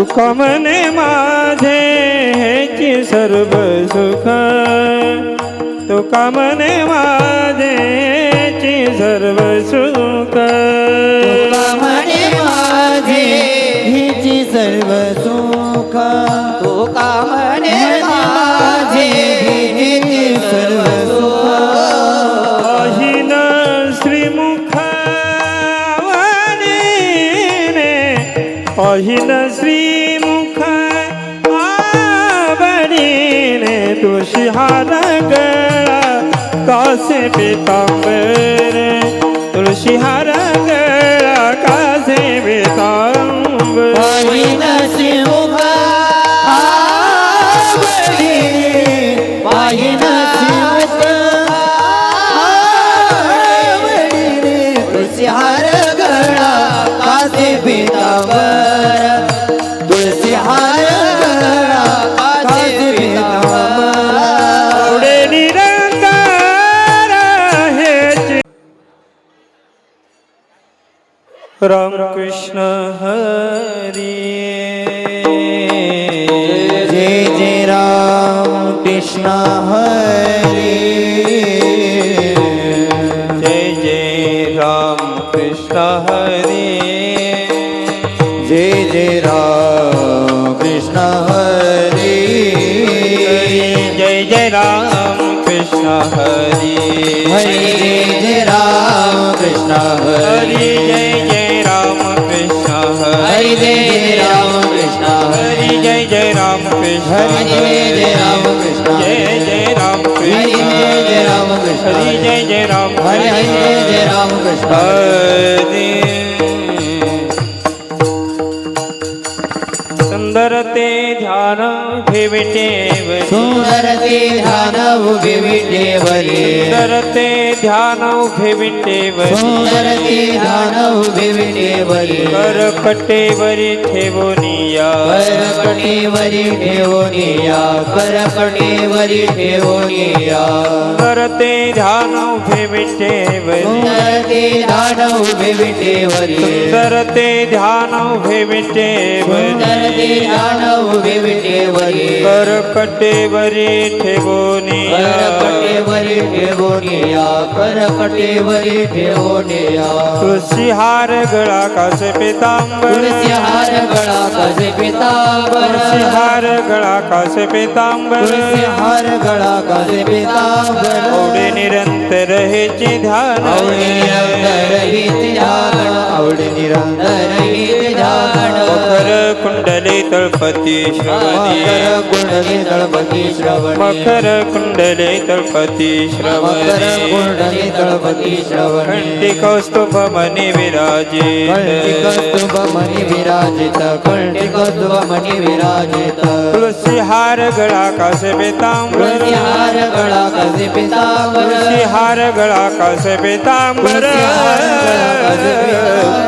तुका म्हणे माझे हेची सर्व सुख तुका म्हणे माझे हेची सर्व सुख तुका म्हणे माझे हिची सर्व सुख तुका म्हणे माझे हिची सर्व सुख अहिन श्रीमुख आवडीने अहिन श्रीमुख आवडीने तुळशी हार गळा कासे पीतांबर तुळशी हार गळा कासे पीतांबर अहिन श्रीमुख आवडीने अहिन श्रीमुख आवडीने तुळशी हार गळा कासे पीतांबर तुळशी हार गळा कासे पीतांबर आवडे निरंकार हेची रामकृष्ण हरी जय जय राम कृष्ण हरी जय जय राम कृष्ण हरी जय जय राम कृष्ण हरी जय जय राम कृष्ण हरी हरी जय राम कृष्ण हरी हरी जय जय राम कृष्ण हरी हरी जय राम कृष्ण हरी हरी जय जय राम कृष्ण हरी जय राम कृष्ण जय जय राम हरी कृष्ण जय राम कृष्ण हरी जय जय राम हरी जय राम कृष्ण हरी सुंदर ते ध्यान ठेवितेवरी सुंदर ते ध्यान उभे विटेवरी सुंदर ते ध्यान ठेवितेवरी सुंदर ते ध्यान उभे विटेवरी कर कटेवरी ठेवोनिया करकटेवरी ठेवोनिया करकटेवरी ठेवोनिया सुंदर ते ध्यान ठेवितेवरी सुंदर ते ध्यान उभे विटेवरी सुंदर ते ध्यान ठेवितेवरी सुंदर ते ध्यान उभे विटेवरी कर कटेवरी ठेवोनिया करकटेवरी ठेवोनिया करकटेवरी ठेवोनिया तुळशी हार गळा कासे पीतांबर तुळसी हार गळा कसे पीतांबर तुळशी हार गळा कासे पीतांबर तुळसी हार गळा कसे पीतांबर ओढे निरंतर हेचे ध्यान आवडे निरंतर हित ध्यान आवडे निरंतर हित ध्यान मकर कुंडले तळपती श्रवणी मकर कुंडली तळपती श्रवणी मकर कुंडले तळपती मकर श्रवणी कुंडली तळपती श्रवणी कंठी कौस्तुभ मनी कंठी विराजित कौस्तुभ मणी विराजित कंठी कौस्तुभ मणी विराजित तुळशी हार गळा कासे पीतांबर तुळसी हार गळा कसे पीतांबर तुळशी हार गळा कासे पीतांबर तुळसी हार गळा कासे पीतांबर.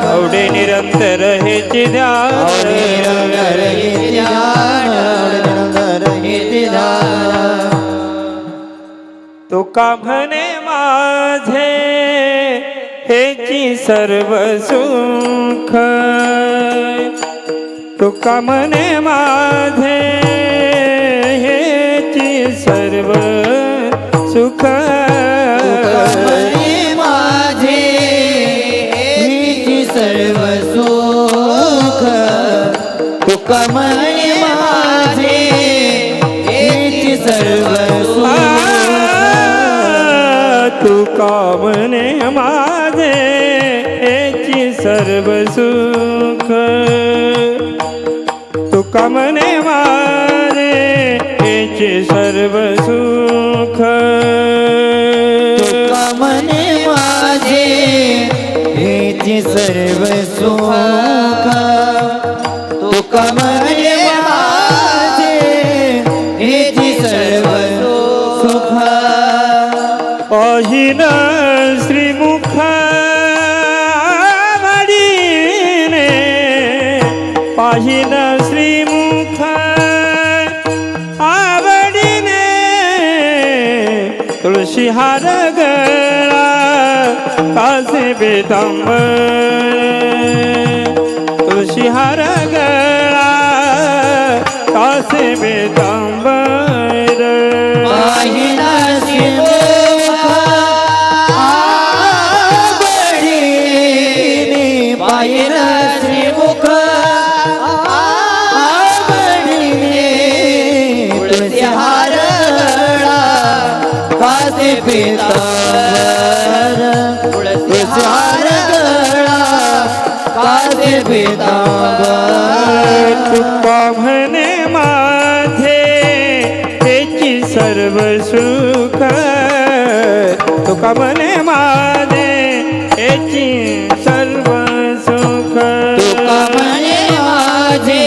आवडे निरंतर हेचे ध्यान आवडे निरंतर हित ध्यान आवडे निरंतर हित ध्यान तुका म्हणे माझे हेची सर्व सुख तुका म्हणे माझे हेची सर्व सुख म्हणे माझे हिची सर्व सुख तुका म्हणे माझे हिची सर्व सुख तुका म्हणे माझे हेची सर्व सुख तुका म्हणे माझे हेची सर्व सुख तुका म्हणे माझे हेची सर्व सुख तुका म्हणे माझे हेची सर्व सुख अहिन श्रीमुख आवडीने पाहिन श्रीमुख आवडीने तुळशी हार गळा कासे पीतांबर तुळशी हार गळा पीतांबर पाहिला श्रीमुख आवडीने पाहिला श्रीमुख आवडीने तुळसी हार गळा कासे पीतांबर तुळसी हार गळा कासे पीतांबर तुका म्हणे माझे त्याची सर्व सुख तुका म्हणे माझे याची सर्व सुख तुका म्हणे माझे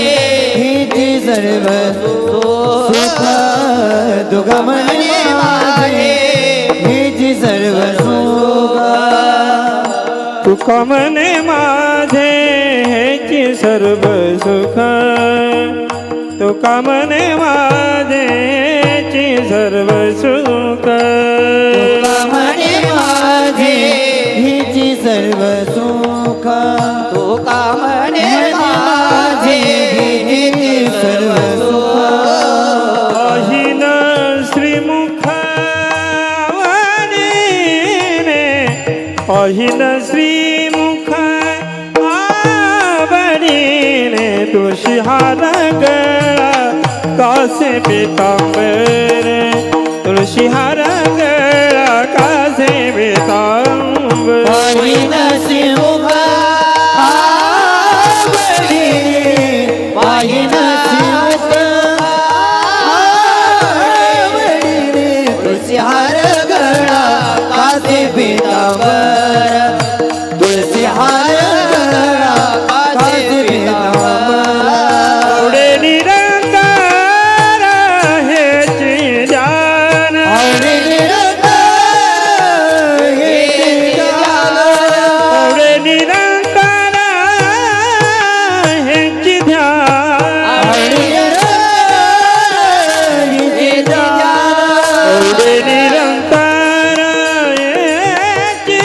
हिची सर्व सुख तुका म्हणे माझे हिची सर्व सुख तुका म्हणे माझे ह्याची सर्व सुख तुका म्हणे माझे ह्याची सर्व सुख तुका म्हणे माझे हिची सर्व सुख तुका म्हणे माझे हिची सर्व सुख अहिन श्रीमुख आवडीने अहिन श्रीमुख आवडीने तुळशी हार गळा कासे पीतांबर तुळशी हार गळा कासे पीतांबर पाहिला श्रीमुख आवडीने पाहिला श्रीमुख आवडीने तुळसी हार गळा कासे पीतांबर तुळसी हार गळा कासे पीतांबर आवडे निरंतर हेची जान आवडे निरंतर हेची जान आवडे निरंतर हेची ध्यान आवडे निरंतर हेची जान आवडे निरंतर हेची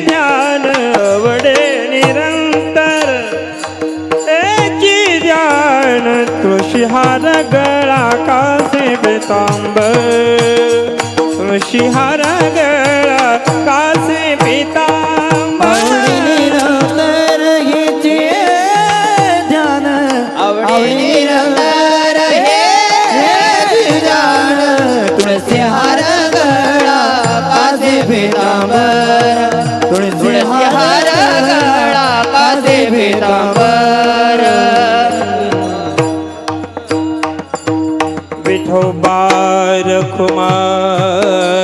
ध्यान आवडे निरंतर हेची ध्यान तुळशी हार गळा कासे पीतांबर तुळशी हार गळा कासे पीतांबर निरंतर हिचे ध्यान आवडे निरंतर हेचे ध्यान तुळसी हार गळा कासे पीतांबर तुळसी हार गळा कासे पीतांबर विठोबा रखुमा